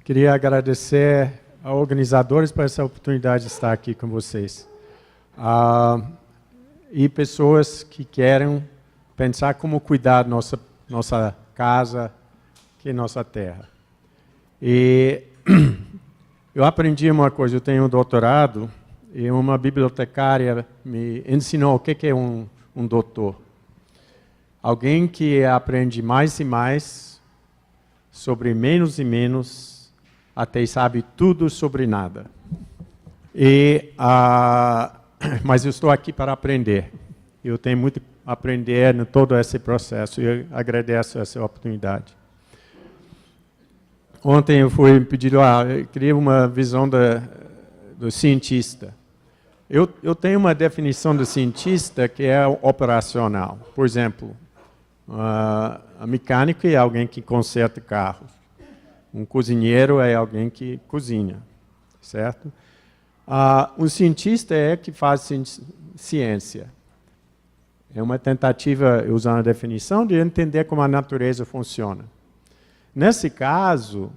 queria agradecer aos organizadores por essa oportunidade de estar aqui com vocês. E pessoas que querem pensar como cuidar da nossa casa, que é nossa terra. E eu aprendi uma coisa, eu tenho um doutorado, e uma bibliotecária me ensinou o que é um doutor. Alguém que aprende mais e mais sobre menos e menos, até sabe tudo sobre nada. Mas eu estou aqui para aprender. Eu tenho muito a aprender em todo esse processo e eu agradeço essa oportunidade. Ontem eu fui pedido, eu queria uma visão do cientista. Eu tenho uma definição de cientista que é operacional. Por exemplo, a mecânico é alguém que conserta carro. Um cozinheiro é alguém que cozinha, certo? Um cientista é que faz ciência. É uma tentativa, usando a definição, de entender como a natureza funciona. Nesse caso,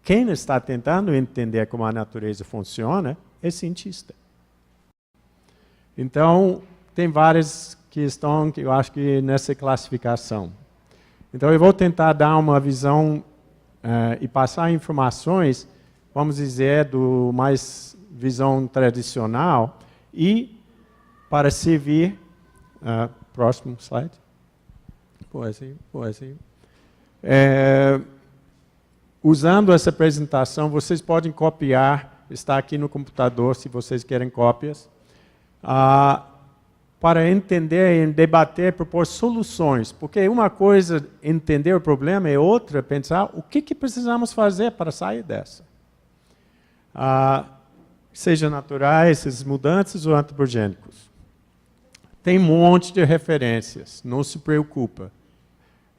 quem está tentando entender como a natureza funciona é cientista. Então, tem várias questões que eu acho que nessa classificação. Então, eu vou tentar dar uma visão e passar informações, vamos dizer, do mais visão tradicional e para servir... próximo slide. Usando essa apresentação, vocês podem copiar, está aqui no computador, se vocês querem cópias, para entender e debater, propor soluções. Porque uma coisa é entender o problema, e outra é pensar o que precisamos fazer para sair dessa. Seja naturais, esses mudantes ou antropogênicos. Tem um monte de referências, não se preocupa.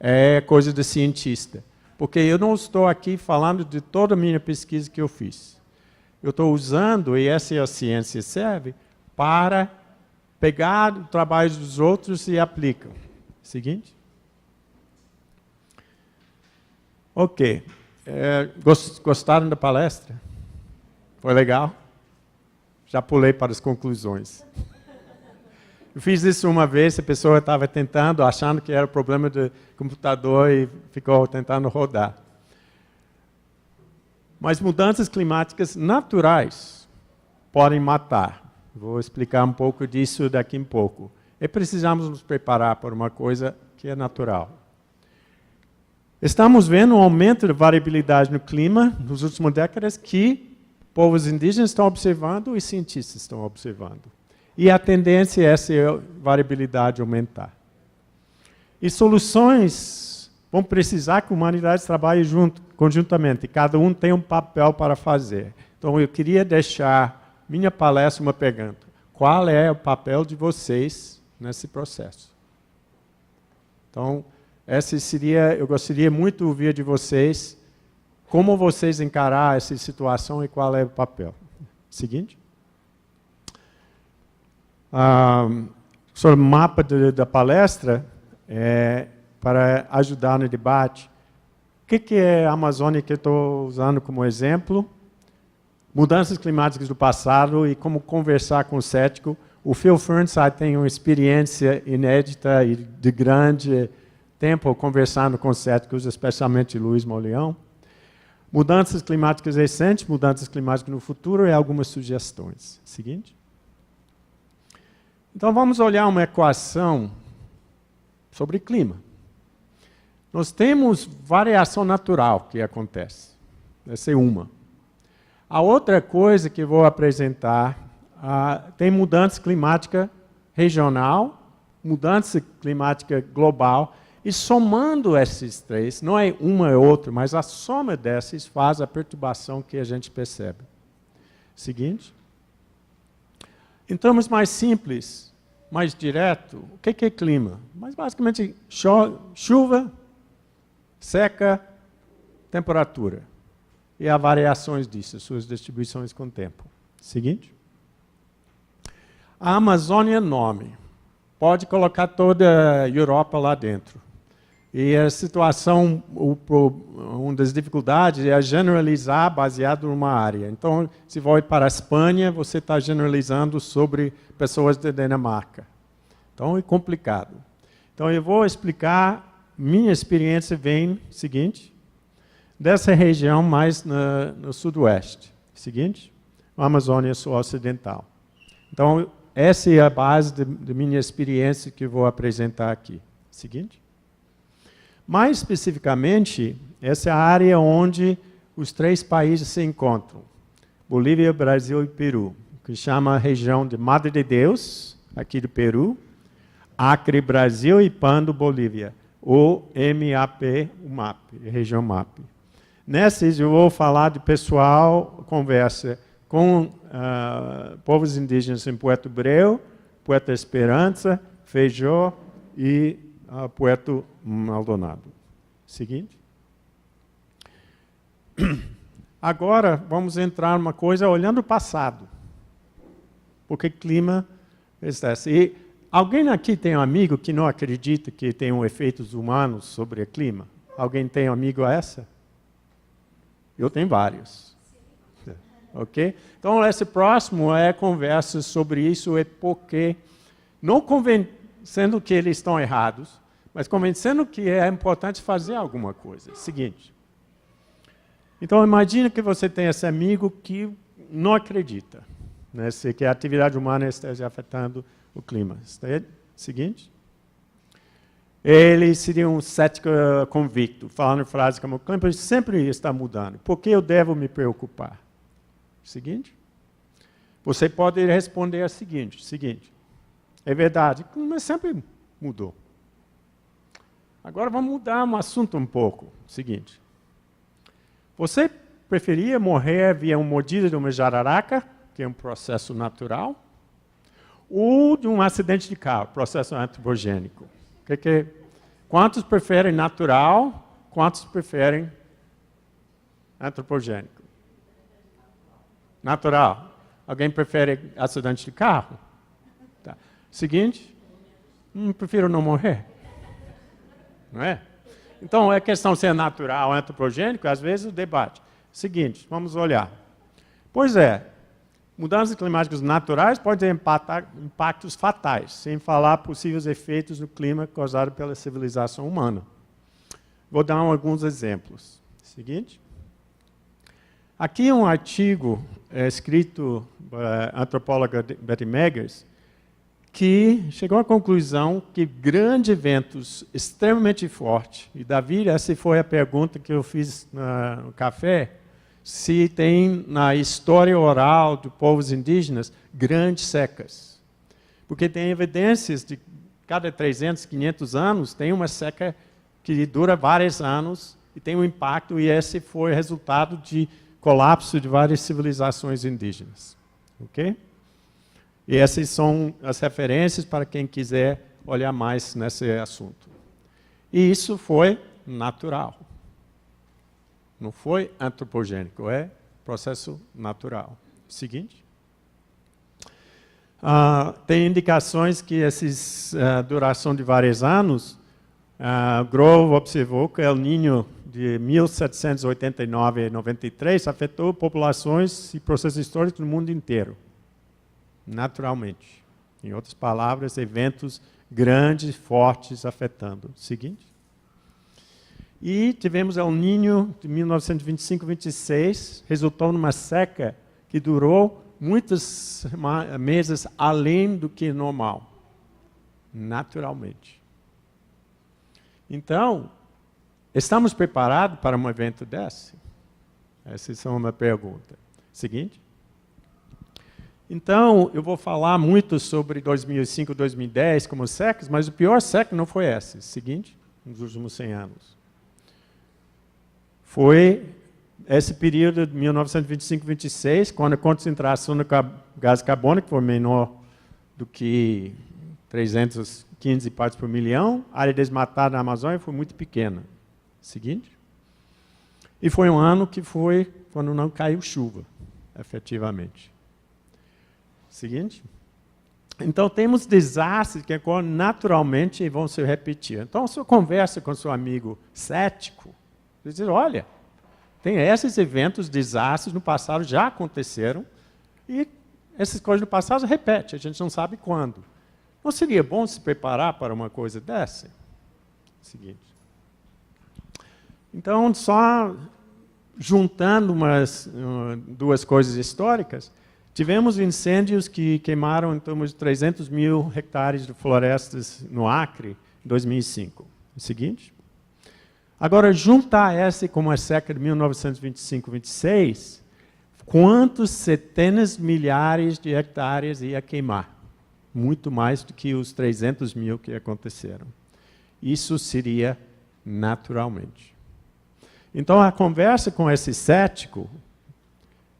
É coisa de cientista. Porque eu não estou aqui falando de toda a minha pesquisa que eu fiz. Eu estou usando, e essa é a ciência serve, para pegar o trabalho dos outros e aplicar. Seguinte. Ok. Gostaram da palestra? Foi legal? Já pulei para as conclusões. Eu fiz isso uma vez, a pessoa estava tentando, achando que era problema do computador e ficou tentando rodar. Mas mudanças climáticas naturais podem matar. Vou explicar um pouco disso daqui a pouco. E precisamos nos preparar para uma coisa que é natural. Estamos vendo um aumento de variabilidade no clima nas últimas décadas que povos indígenas estão observando e cientistas estão observando. E a tendência é essa variabilidade aumentar. E soluções vão precisar que a humanidade trabalhe conjuntamente. Cada um tem um papel para fazer. Então, eu queria deixar minha palestra uma pergunta. Qual é o papel de vocês nesse processo? Então, essa seria, eu gostaria muito de ouvir de vocês como vocês encarar essa situação e qual é o papel. Seguinte. Sobre o mapa da palestra, para ajudar no debate. O que é a Amazônia que eu estou usando como exemplo? Mudanças climáticas do passado e como conversar com o cético. O Phil Fernside tem uma experiência inédita e de grande tempo conversando com céticos, especialmente Luiz Moleão. Mudanças climáticas recentes, mudanças climáticas no futuro e algumas sugestões. Seguinte. Então, vamos olhar uma equação sobre clima. Nós temos variação natural que acontece. Essa é uma. A outra coisa que eu vou apresentar, tem mudança climática regional, mudança climática global, e somando esses três, não é uma ou outra, mas a soma dessas faz a perturbação que a gente percebe. Seguinte. Em termos mais simples, mais direto, o que é clima? Mas basicamente chuva, seca, temperatura. E há variações disso, suas distribuições com o tempo. Seguinte. A Amazônia é enorme. Pode colocar toda a Europa lá dentro. E a situação, uma das dificuldades é generalizar baseado numa área. Então, se vai para a Espanha, você está generalizando sobre pessoas da Dinamarca. Então, é complicado. Então, eu vou explicar, minha experiência vem, seguinte, dessa região mais no sudoeste. Seguinte, Amazônia Sul-Ocidental. Então, essa é a base da minha experiência que eu vou apresentar aqui. Seguinte. Mais especificamente, essa é a área onde os 3 países se encontram. Bolívia, Brasil e Peru, que chama a região de Madre de Deus, aqui do Peru, Acre, Brasil e Pando, Bolívia, ou MAP, região MAP. Nessas eu vou falar de pessoal, conversa com povos indígenas em Puerto Breu, Puerto Esperança, Feijó e Puerto Maldonado. Seguinte. Agora vamos entrar numa coisa olhando o passado. Porque clima é esse. E alguém aqui tem um amigo que não acredita que tem efeitos humanos sobre o clima? Alguém tem um amigo essa? Eu tenho vários. Ok? Então, esse próximo é conversa sobre isso, é porque, não convencendo que eles estão errados, mas convencendo que é importante fazer alguma coisa. Seguinte. Então, imagine que você tem esse amigo que não acredita, né, que a atividade humana esteja afetando o clima. Seguinte. Ele seria um cético convicto, falando frases como: o clima sempre está mudando, por que eu devo me preocupar? Seguinte. Você pode responder o seguinte, é verdade, o clima sempre mudou. Agora vamos mudar um assunto um pouco. Seguinte. Você preferia morrer via uma mordida de uma jararaca, que é um processo natural, ou de um acidente de carro, processo antropogênico? Quantos preferem natural, quantos preferem antropogênico? Natural. Alguém prefere acidente de carro? Tá. Seguinte, prefiro não morrer. Não é? Então, é questão de ser natural ou antropogênico, às vezes o debate. Seguinte, vamos olhar. Pois é, mudanças climáticas naturais podem ter impactos fatais, sem falar possíveis efeitos no clima causados pela civilização humana. Vou dar alguns exemplos. Seguinte. Aqui um artigo escrito pela antropóloga Betty Meggers, que chegou à conclusão que grandes eventos extremamente fortes, e Davi, essa foi a pergunta que eu fiz no café, se tem na história oral dos povos indígenas grandes secas. Porque tem evidências de cada 300, 500 anos, tem uma seca que dura vários anos e tem um impacto, e esse foi resultado de colapso de várias civilizações indígenas. Ok? E essas são as referências para quem quiser olhar mais nesse assunto. E isso foi natural. Não foi antropogênico, é processo natural. Seguinte. Tem indicações que essa duração de vários anos, Grove observou que El Niño de 1789 e 93 afetou populações e processos históricos no mundo inteiro. Naturalmente. Em outras palavras, eventos grandes, fortes, afetando. Seguinte. E tivemos El Niño de 1925-26, resultou numa seca que durou muitos meses além do que normal. Naturalmente. Então, estamos preparados para um evento desse? Essa é uma pergunta. Seguinte. Então, eu vou falar muito sobre 2005 e 2010 como secas, mas o pior seca não foi essa. Seguinte, nos últimos 100 anos. Foi esse período de 1925-26, quando a concentração de gás carbônico foi menor do que 315 partes por milhão, a área desmatada na Amazônia foi muito pequena. Seguinte. E foi um ano que foi quando não caiu chuva, efetivamente. Seguinte. Então, temos desastres que agora naturalmente vão se repetir. Então, se eu conversa com seu amigo cético, você diz, olha, tem esses eventos, desastres no passado já aconteceram, e essas coisas no passado se repetem, a gente não sabe quando. Não seria bom se preparar para uma coisa dessa? Seguinte. Então, só juntando duas coisas históricas, tivemos incêndios que queimaram em torno de 300 mil hectares de florestas no Acre em 2005. O seguinte. Agora, juntar essa com a seca de 1925-26, quantos centenas de milhares de hectares ia queimar? Muito mais do que os 300 mil que aconteceram. Isso seria naturalmente. Então, a conversa com esse cético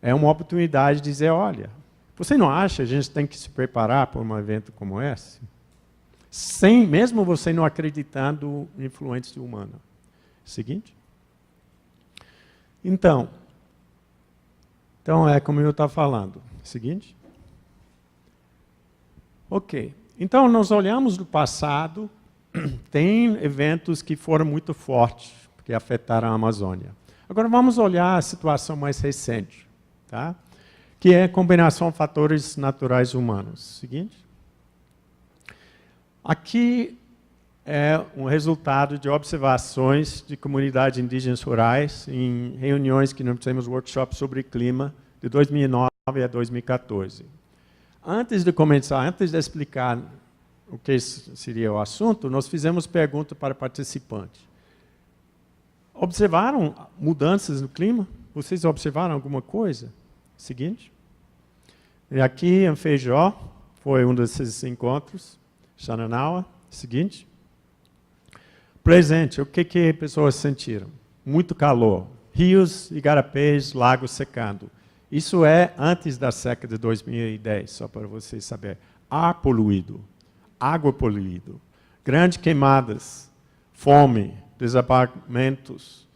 é uma oportunidade de dizer, olha, você não acha que a gente tem que se preparar para um evento como esse? Mesmo você não acreditando em influência humana. Seguinte. Então é como eu estava falando. Seguinte. Ok. Então, nós olhamos do passado, tem eventos que foram muito fortes, que afetaram a Amazônia. Agora, vamos olhar a situação mais recente, tá? Que é a combinação de fatores naturais humanos. Seguinte. Aqui é um resultado de observações de comunidades indígenas rurais em reuniões que nós fizemos workshops sobre clima de 2009 a 2014. Antes de começar, antes de explicar o que seria o assunto, nós fizemos perguntas para participantes. Observaram mudanças no clima? Vocês observaram alguma coisa? Seguinte. E aqui em Feijó, foi um desses encontros, Xananaua. Seguinte. Presente, o que as pessoas sentiram? Muito calor. Rios, igarapés, lagos secando. Isso é antes da seca de 2010, só para vocês saberem. Ar poluído, água poluída, grandes queimadas, fome, desabamentos,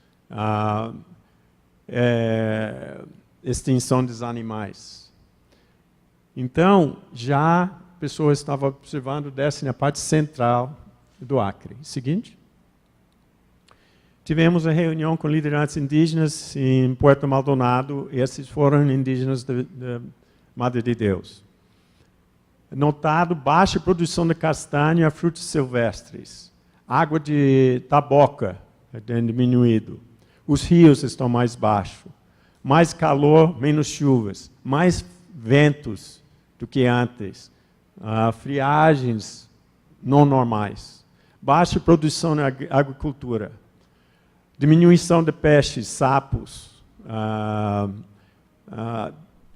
extinção dos animais. Então, já pessoas estavam observando dessa na parte central do Acre. Seguinte. Tivemos uma reunião com lideranças indígenas em Puerto Maldonado, e esses foram indígenas da Madre de Deus. Notado baixa produção de castanha e frutos silvestres. Água de taboca tem diminuído. Os rios estão mais baixos. Mais calor, menos chuvas. Mais ventos do que antes. Friagens não normais. Baixa produção na agricultura. Diminuição de peixes, sapos.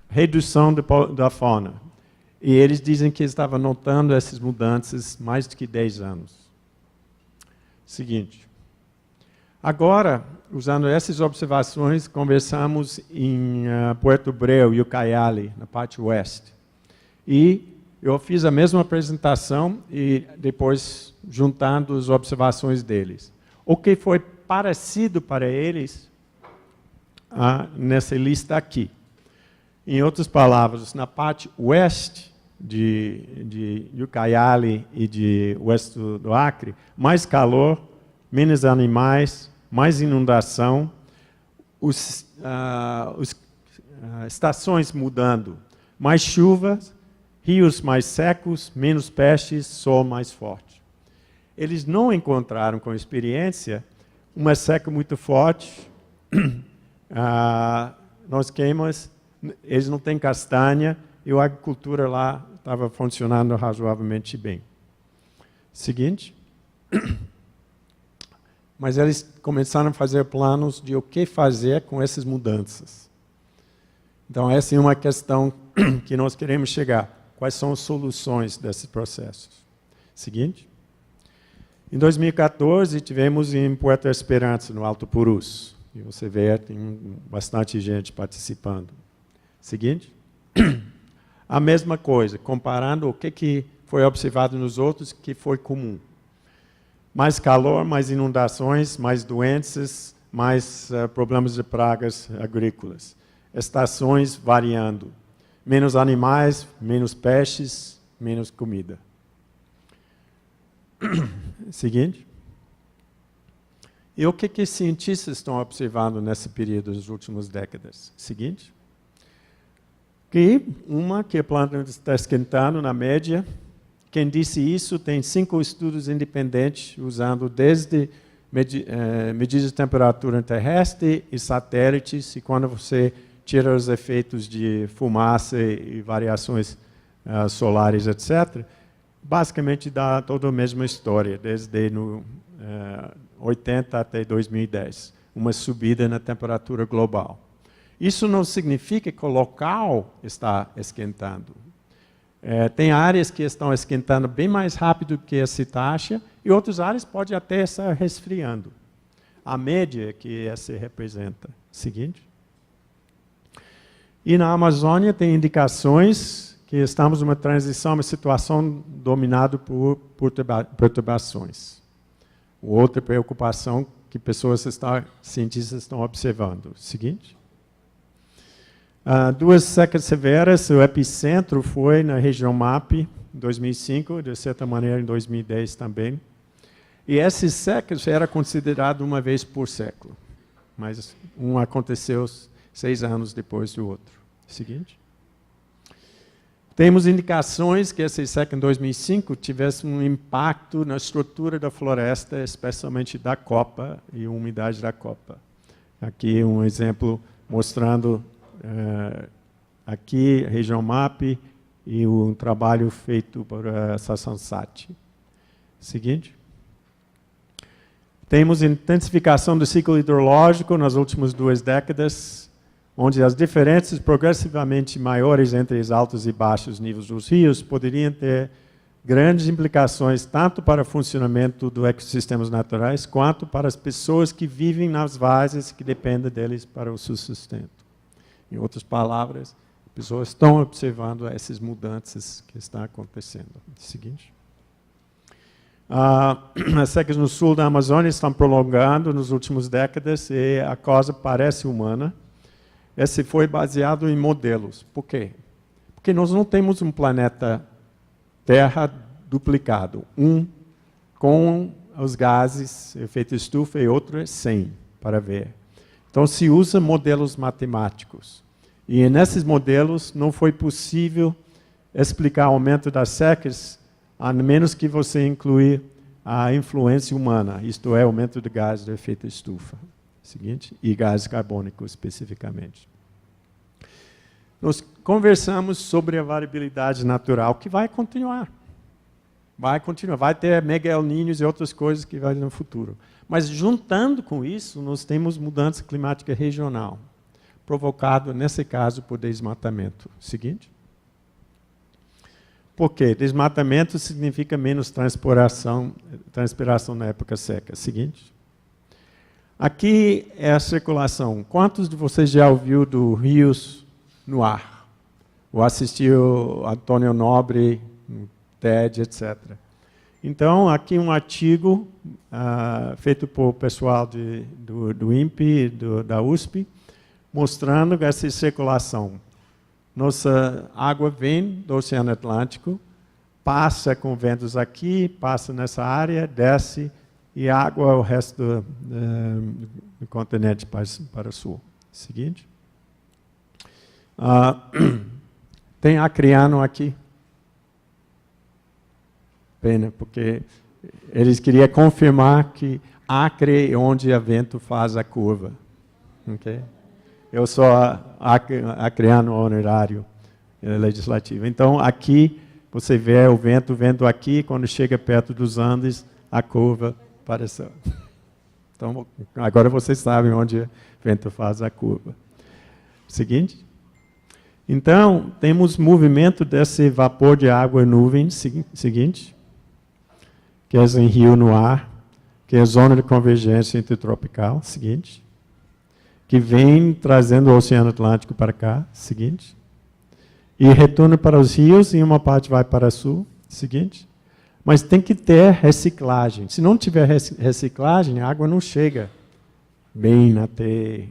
Redução da fauna. E eles dizem que estavam notando essas mudanças mais do que 10 anos. Seguinte. Agora, usando essas observações, conversamos em Puerto Breu e Ucayali, na parte oeste. E eu fiz a mesma apresentação e depois juntando as observações deles. O que foi parecido para eles nessa lista aqui. Em outras palavras, na parte oeste de Ucayali e de oeste do Acre, mais calor, menos animais, mais inundação, estações mudando, mais chuvas, rios mais secos, menos peixes, sol mais forte. Eles não encontraram com experiência uma seca muito forte, nós queimas, eles não têm castanha, e a agricultura lá estava funcionando razoavelmente bem. Seguinte. Mas eles começaram a fazer planos de o que fazer com essas mudanças. Então, essa é uma questão que nós queremos chegar. Quais são as soluções desses processos? Seguinte. Em 2014, tivemos em Puerto Esperança, no Alto Purus. E você vê, tem bastante gente participando. Seguinte. A mesma coisa, comparando o que foi observado nos outros, que foi comum. Mais calor, mais inundações, mais doenças, mais problemas de pragas agrícolas. Estações variando. Menos animais, menos peixes, menos comida. Seguinte. E o que os cientistas estão observando nesse período das últimas décadas? Seguinte. Que a planta está esquentando na média. Quem disse isso tem 5 estudos independentes, usando desde medidas de temperatura terrestre e satélites, e quando você tira os efeitos de fumaça e variações solares, etc., basicamente dá toda a mesma história, desde 80 até 2010, uma subida na temperatura global. Isso não significa que o local está esquentando. Tem áreas que estão esquentando bem mais rápido que essa taxa, e outras áreas podem até estar resfriando. A média que essa representa. Seguinte. E na Amazônia tem indicações que estamos numa transição, uma situação dominada por perturbações. Outra preocupação que cientistas estão observando. Seguinte. 2 secas severas, o epicentro foi na região MAP, em 2005, de certa maneira em 2010 também. E esses secas eram considerados uma vez por século, mas um aconteceu 6 anos depois do outro. Seguinte. Temos indicações que esse seca em 2005 tivesse um impacto na estrutura da floresta, especialmente da copa e umidade da copa. Aqui um exemplo mostrando aqui a região MAP e um trabalho feito por Sasansat. Seguinte. Temos intensificação do ciclo hidrológico nas últimas 2 décadas, onde as diferenças progressivamente maiores entre os altos e baixos níveis dos rios poderiam ter grandes implicações tanto para o funcionamento dos ecossistemas naturais, quanto para as pessoas que vivem nas várzeas que dependem deles para o seu sustento. Em outras palavras, as pessoas estão observando essas mudanças que estão acontecendo. Seguinte. As secas no sul da Amazônia estão prolongando nas últimas décadas e a causa parece humana. Esse foi baseado em modelos. Por quê? Porque nós não temos um planeta Terra duplicado. Um com os gases, efeito estufa, e outro sem, para ver. Então, se usa modelos matemáticos. E nesses modelos não foi possível explicar o aumento das secas, a menos que você incluir a influência humana, isto é, aumento de gases de efeito estufa. Seguinte, e gás carbônico especificamente. Nós conversamos sobre a variabilidade natural, que vai continuar. Vai continuar, vai ter mega El Niños e outras coisas que vai no futuro. Mas, juntando com isso, nós temos mudança climática regional, provocado, nesse caso, por desmatamento. Seguinte. Por quê? Desmatamento significa menos transpiração na época seca. Seguinte. Aqui é a circulação. Quantos de vocês já ouviu do rios no ar? Ou assistiu Antônio Nobre, TED, etc. Então, aqui um artigo feito por pessoal do INPE, da USP, mostrando essa circulação. Nossa água vem do Oceano Atlântico, passa com ventos aqui, passa nessa área, desce, e água o resto do continente para o sul. Seguinte. Tem Acreano aqui. Pena, porque eles queriam confirmar que Acre é onde o vento faz a curva. Okay? Eu sou acreano honorário legislativo. Então, aqui, você vê o vento vendo aqui, quando chega perto dos Andes, a curva apareceu. Então, agora vocês sabem onde o vento faz a curva. Seguinte. Então, temos movimento desse vapor de água e nuvens, seguinte, que é em rio no ar, que é a zona de convergência intertropical, seguinte, que vem trazendo o Oceano Atlântico para cá, seguinte, e retorna para os rios, e uma parte vai para o sul, seguinte. Mas tem que ter reciclagem. Se não tiver reciclagem, a água não chega bem até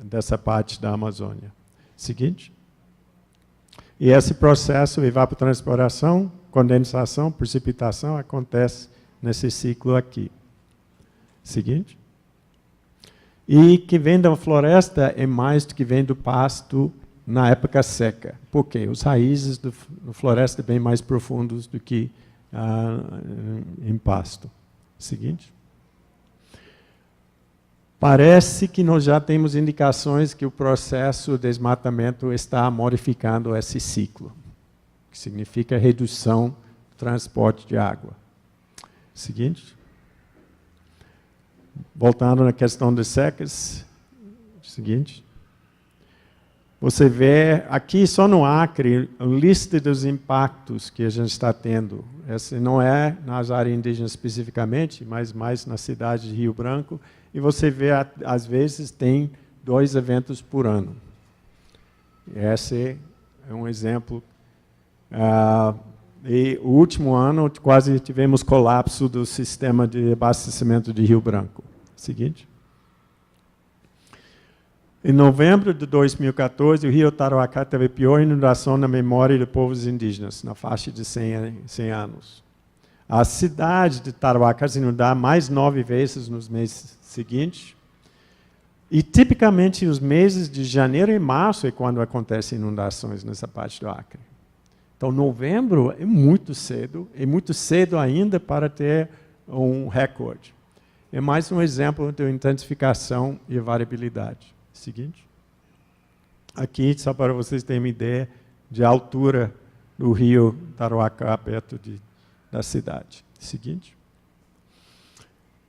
dessa parte da Amazônia. Seguinte. E esse processo, evapotranspiração, condensação, precipitação, acontece nesse ciclo aqui. Seguinte. E que vem da floresta é mais do que vem do pasto na época seca. Por quê? Os raízes da floresta são bem mais profundos do que em pasto. Seguinte. Parece que nós já temos indicações que o processo de desmatamento está modificando esse ciclo, que significa redução do transporte de água. Seguinte. Voltando na questão das secas. Seguinte. Você vê aqui só no Acre a lista dos impactos que a gente está tendo. Esse não é nas áreas indígenas especificamente, mas mais na cidade de Rio Branco. E você vê, às vezes, tem 2 eventos por ano. Esse é um exemplo. E o último ano, quase tivemos colapso do sistema de abastecimento de Rio Branco. Seguinte. Em novembro de 2014, o rio Tarauacá teve a pior inundação na memória de povos indígenas, na faixa de 100 anos. A cidade de Tarauacá se inundou mais 9 vezes nos meses seguintes. E, tipicamente, os meses de janeiro e março é quando acontecem inundações nessa parte do Acre. Então, novembro é muito cedo ainda para ter um recorde. É mais um exemplo de intensificação e variabilidade. Seguinte. Aqui, só para vocês terem uma ideia de altura do rio Tarauacá, perto da cidade. Seguinte.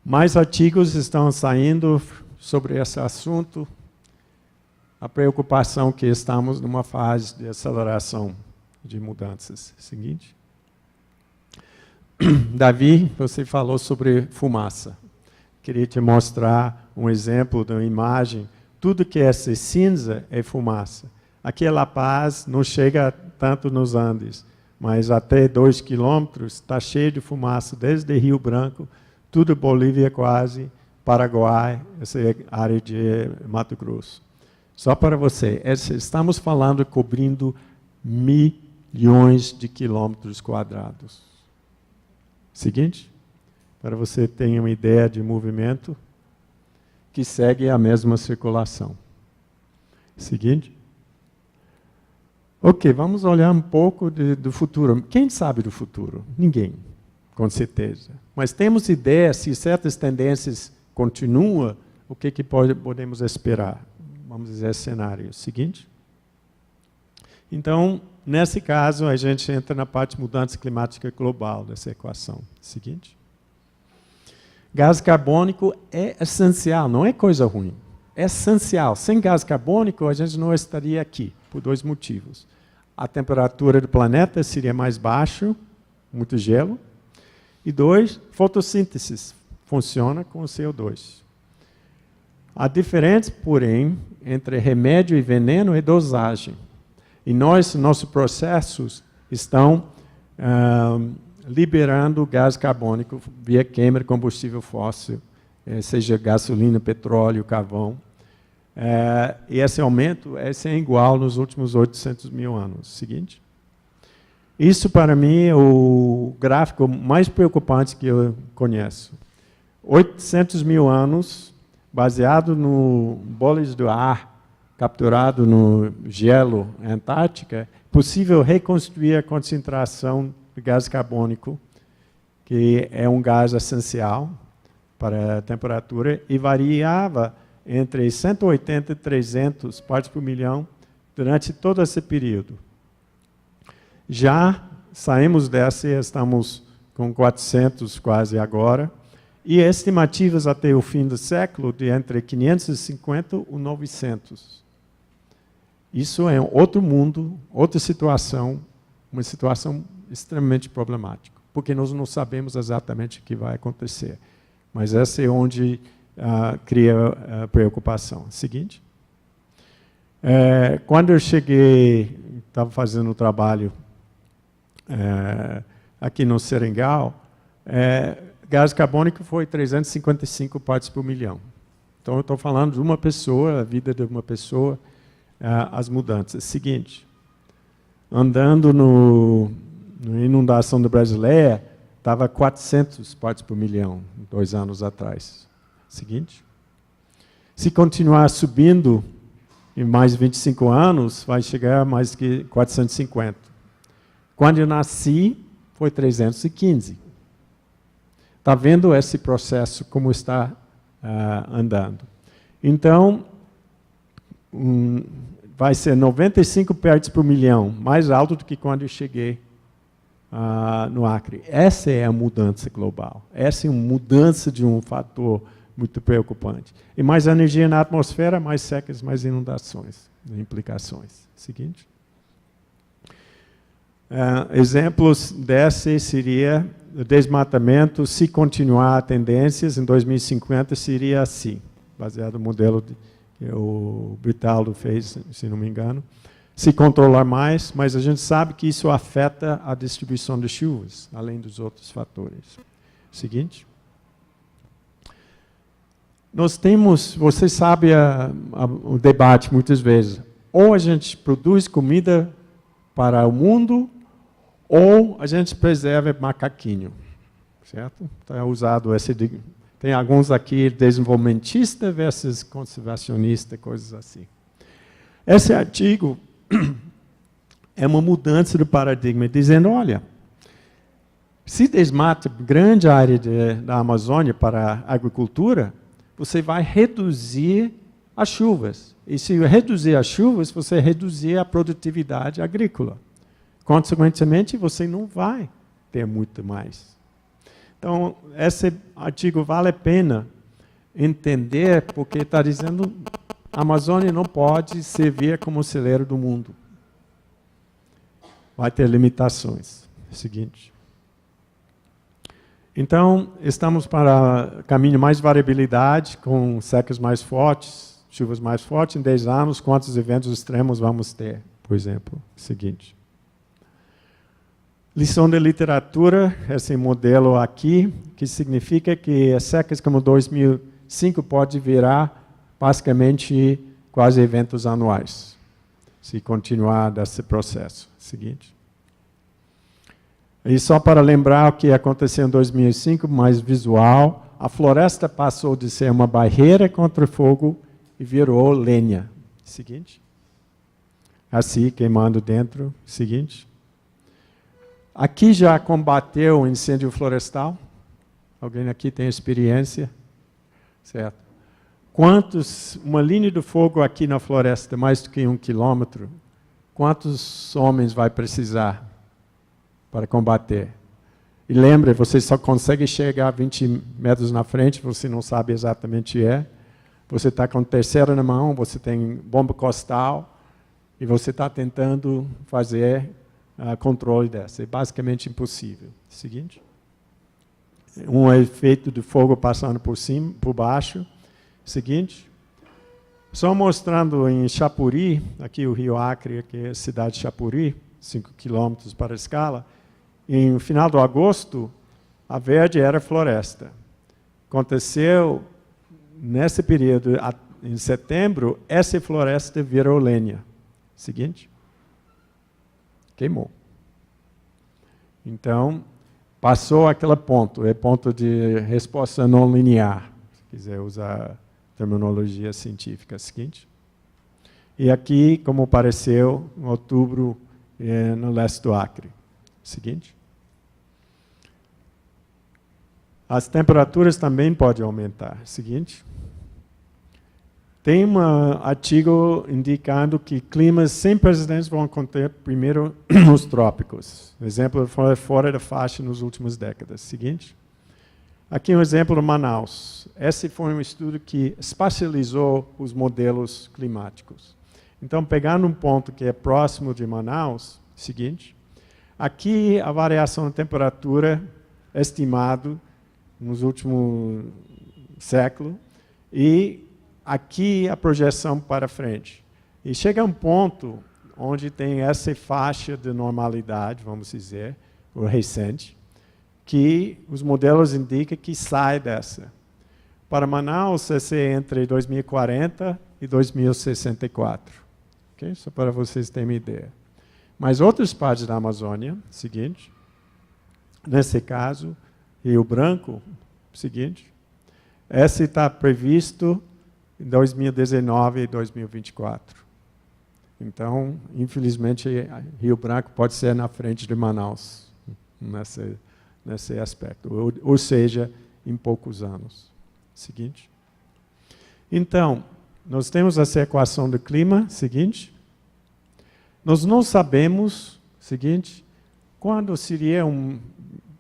Mais artigos estão saindo sobre esse assunto. A preocupação que estamos numa fase de aceleração de mudanças. Seguinte. Davi, você falou sobre fumaça. Queria te mostrar um exemplo de uma imagem. Tudo que é cinza é fumaça. Aqui em La Paz não chega tanto nos Andes, mas até 2 quilômetros está cheio de fumaça, desde Rio Branco, tudo Bolívia quase, Paraguai, essa é a área de Mato Grosso. Só para você, estamos falando cobrindo milhões de quilômetros quadrados. Seguinte, para você ter uma ideia de movimento que segue a mesma circulação. Seguinte. Ok, vamos olhar um pouco do futuro. Quem sabe do futuro? Ninguém, com certeza. Mas temos ideia, se certas tendências continuam, o que podemos esperar? Vamos dizer, cenário seguinte. Então, nesse caso, a gente entra na parte de mudança climática global dessa equação. Seguinte. Gás carbônico é essencial, não é coisa ruim. É essencial. Sem gás carbônico, a gente não estaria aqui, por 2 motivos. A temperatura do planeta seria mais baixa, muito gelo. E 2, fotossíntese funciona com o CO2. A diferença, porém, entre remédio e veneno é dosagem. E nossos processos estão liberando gás carbônico via queima de combustível fóssil, seja gasolina, petróleo, carvão. E esse aumento é sem igual nos últimos 800 mil anos. Seguinte. Isso, para mim, é o gráfico mais preocupante que eu conheço. 800 mil anos, baseado no bolas do ar capturado no gelo Antártica, é possível reconstruir a concentração de gás carbônico, que é um gás essencial para a temperatura, e variava entre 180 e 300 partes por milhão durante todo esse período. Já saímos dessa e estamos com 400 quase agora, e estimativas até o fim do século de entre 550 e 900. Isso é outro mundo, outra situação, uma situação extremamente problemática, porque nós não sabemos exatamente o que vai acontecer. Mas essa é onde cria preocupação. Seguinte. Quando eu cheguei, estava fazendo um trabalho aqui no Seringal, gás carbônico foi 355 partes por milhão. Então, eu estou falando de uma pessoa, a vida de uma pessoa, as mudanças. Seguinte. Andando A inundação da Brasileia estava 400 partes por milhão, 2 anos atrás. Seguinte. Se continuar subindo, em mais 25 anos, vai chegar a mais que 450. Quando eu nasci, foi 315. Está vendo esse processo como está andando. Então, vai ser 95 partes por milhão, mais alto do que quando eu cheguei no Acre. Essa é a mudança global. Essa é uma mudança de um fator muito preocupante. E mais energia na atmosfera, mais secas, mais inundações, implicações. Seguinte. Exemplos desse seria o desmatamento, se continuar a tendências, em 2050 seria assim, baseado no modelo que o Britaldo fez, se não me engano. Se controlar mais, mas a gente sabe que isso afeta a distribuição de chuvas, além dos outros fatores. Seguinte. Nós temos, você sabe o debate muitas vezes, ou a gente produz comida para o mundo, ou a gente preserva macaquinho, certo? Então é usado esse... Tem alguns aqui, desenvolvimentista versus conservacionista, coisas assim. Esse artigo é uma mudança do paradigma, dizendo, olha, se desmata grande área da Amazônia para a agricultura, você vai reduzir as chuvas. E se reduzir as chuvas, você reduzir a produtividade agrícola. Consequentemente, você não vai ter muito mais. Então, esse artigo vale a pena entender, porque está dizendo que a Amazônia não pode servir como celeiro do mundo. Vai ter limitações. Seguinte. Então, estamos para caminho mais variabilidade, com secas mais fortes, chuvas mais fortes. Em 10 anos, quantos eventos extremos vamos ter, por exemplo? Seguinte. Lição de literatura, esse modelo aqui, que significa que as secas como 2005 pode virar basicamente quase eventos anuais, se continuar desse processo. Seguinte. E só para lembrar o que aconteceu em 2005, mais visual, a floresta passou de ser uma barreira contra o fogo e virou lenha. Seguinte. Assim, queimando dentro. Seguinte. Aqui já combateu o incêndio florestal? Alguém aqui tem experiência? Certo. Uma linha de fogo aqui na floresta, mais do que 1 quilômetro, quantos homens vai precisar para combater? E lembre, você só consegue chegar 20 metros na frente, você não sabe exatamente você está com terceira na mão, você tem bomba costal, e você está tentando fazer controle dessa. É basicamente impossível. Seguinte. Um efeito de fogo passando por cima, por baixo. Seguinte. Só mostrando em Chapuri, aqui o Rio Acre, aqui é a cidade de Chapuri, 5 quilômetros para a escala. Em final de agosto, a verde era floresta. Aconteceu, nesse período, em setembro, essa floresta virou lenha. Seguinte. Queimou. Então, passou aquele ponto, é ponto de resposta não linear, se quiser usar terminologia científica. Seguinte. E aqui, como apareceu em outubro, no leste do Acre. Seguinte. As temperaturas também podem aumentar. Seguinte. Tem um artigo indicando que climas sem precedentes vão acontecer primeiro nos trópicos. Exemplo, fora da faixa nos últimos décadas. Seguinte. Aqui um exemplo de Manaus. Esse foi um estudo que espacializou os modelos climáticos. Então, pegando um ponto que é próximo de Manaus, seguinte. Aqui a variação de temperatura é estimado nos últimos séculos e aqui a projeção para frente. E chega um ponto onde tem essa faixa de normalidade, vamos dizer, o recente, que os modelos indicam que sai dessa. Para Manaus, esse é entre 2040 e 2064. Okay? Só para vocês terem uma ideia. Mas outras partes da Amazônia, seguinte, Nesse caso, Rio Branco, seguinte, esse está previsto em 2019 e 2024. Então, infelizmente, Rio Branco pode ser na frente de Manaus, nesse aspecto, ou seja, em poucos anos. Seguinte. Então, nós temos essa equação do clima, seguinte. Nós não sabemos, seguinte, quando seria,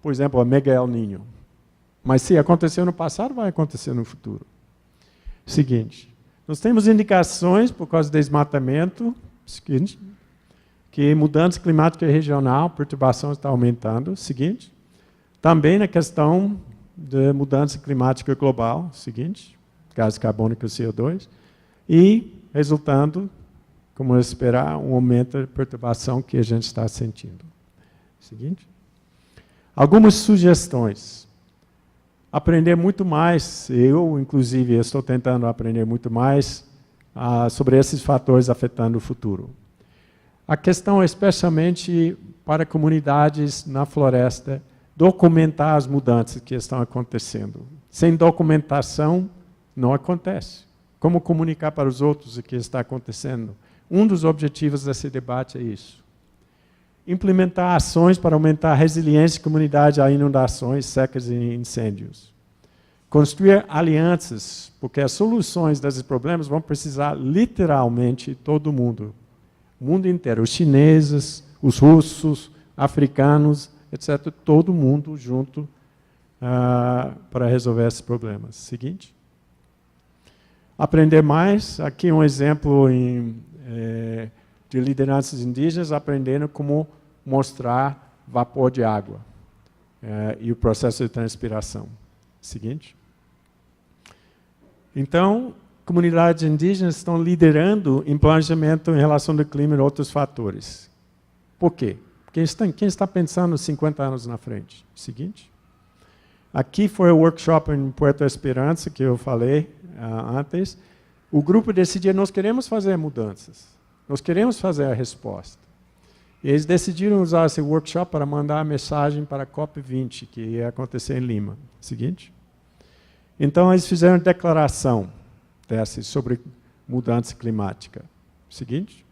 por exemplo, a mega El Niño. Mas se aconteceu no passado, vai acontecer no futuro. Seguinte, nós temos indicações, por causa do desmatamento, seguinte, que mudança climática regional, perturbação está aumentando, seguinte. Também na questão de mudança climática global, seguinte, gás carbônico e CO2, e resultando, como esperar, um aumento de perturbação que a gente está sentindo. Seguinte. Algumas sugestões. Aprender muito mais, eu, inclusive, estou tentando aprender muito mais sobre esses fatores afetando o futuro. A questão, especialmente para comunidades na floresta, documentar as mudanças que estão acontecendo. Sem documentação, não acontece. Como comunicar para os outros o que está acontecendo? Um dos objetivos desse debate é isso. Implementar ações para aumentar a resiliência da comunidade a inundações, secas e incêndios. Construir alianças, porque as soluções desses problemas vão precisar literalmente todo mundo. O mundo inteiro, os chineses, os russos, africanos, etc. Todo mundo junto para resolver esses problemas. Seguinte. Aprender mais. Aqui um exemplo de lideranças indígenas aprendendo como mostrar vapor de água e o processo de transpiração. Seguinte. Então, comunidades indígenas estão liderando em planejamento em relação ao clima e outros fatores. Por quê? Quem está pensando 50 anos na frente? Seguinte. Aqui foi o workshop em Puerto Esperança, que eu falei antes. O grupo decidiu, nós queremos fazer mudanças. Nós queremos fazer a resposta. E eles decidiram usar esse workshop para mandar a mensagem para a COP20, que ia acontecer em Lima. Seguinte. Então, eles fizeram declaração sobre mudança climática. Seguinte.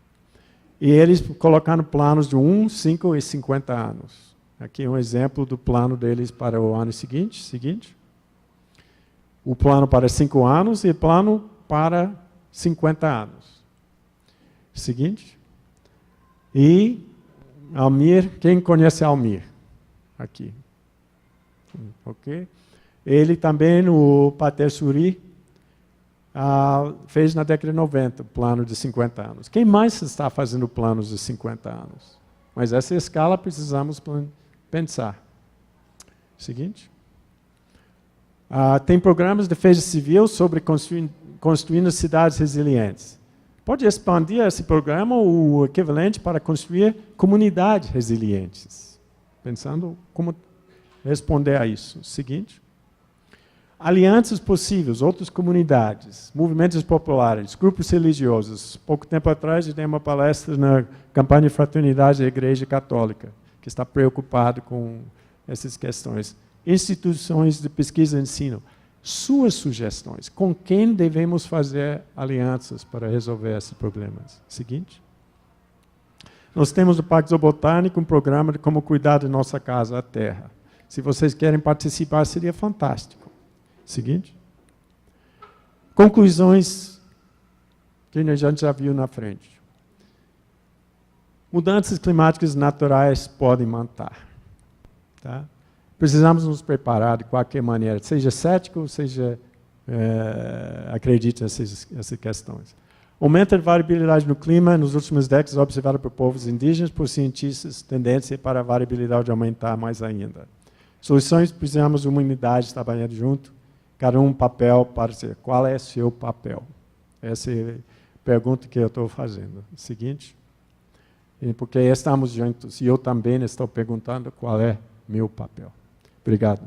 E eles colocaram planos de 1, 5 e 50 anos. Aqui é um exemplo do plano deles para o ano seguinte. Seguinte. O plano para 5 anos e o plano para 50 anos. Seguinte. E Almir, quem conhece Almir? Aqui. Ok? Ele também, no Pater Suri, fez na década de 90 o plano de 50 anos. Quem mais está fazendo planos de 50 anos? Mas essa escala precisamos pensar. Seguinte. Tem programas de defesa civil sobre construindo cidades resilientes. Pode expandir esse programa, o equivalente, para construir comunidades resilientes. Pensando como responder a isso. Seguinte. Alianças possíveis, outras comunidades, movimentos populares, grupos religiosos. Pouco tempo atrás, eu dei uma palestra na campanha de fraternidade da Igreja Católica, que está preocupado com essas questões. Instituições de pesquisa e ensino. Suas sugestões. Com quem devemos fazer alianças para resolver esses problemas? Seguinte. Nós temos no Parque Zoobotânico um programa de como cuidar da nossa casa, a terra. Se vocês querem participar, seria fantástico. Seguinte. Conclusões que a gente já viu na frente. Mudanças climáticas naturais podem matar. Tá? Precisamos nos preparar de qualquer maneira, seja cético, seja acredite nessas questões. Aumento de variabilidade no clima nos últimos décadas observado por povos indígenas, por cientistas, tendência para a variabilidade aumentar mais ainda. Soluções, precisamos de uma unidade trabalhando junto, cada um papel para dizer qual é seu papel. Essa é a pergunta que eu estou fazendo. Seguinte. Porque estamos juntos e eu também estou perguntando qual é meu papel. Obrigado.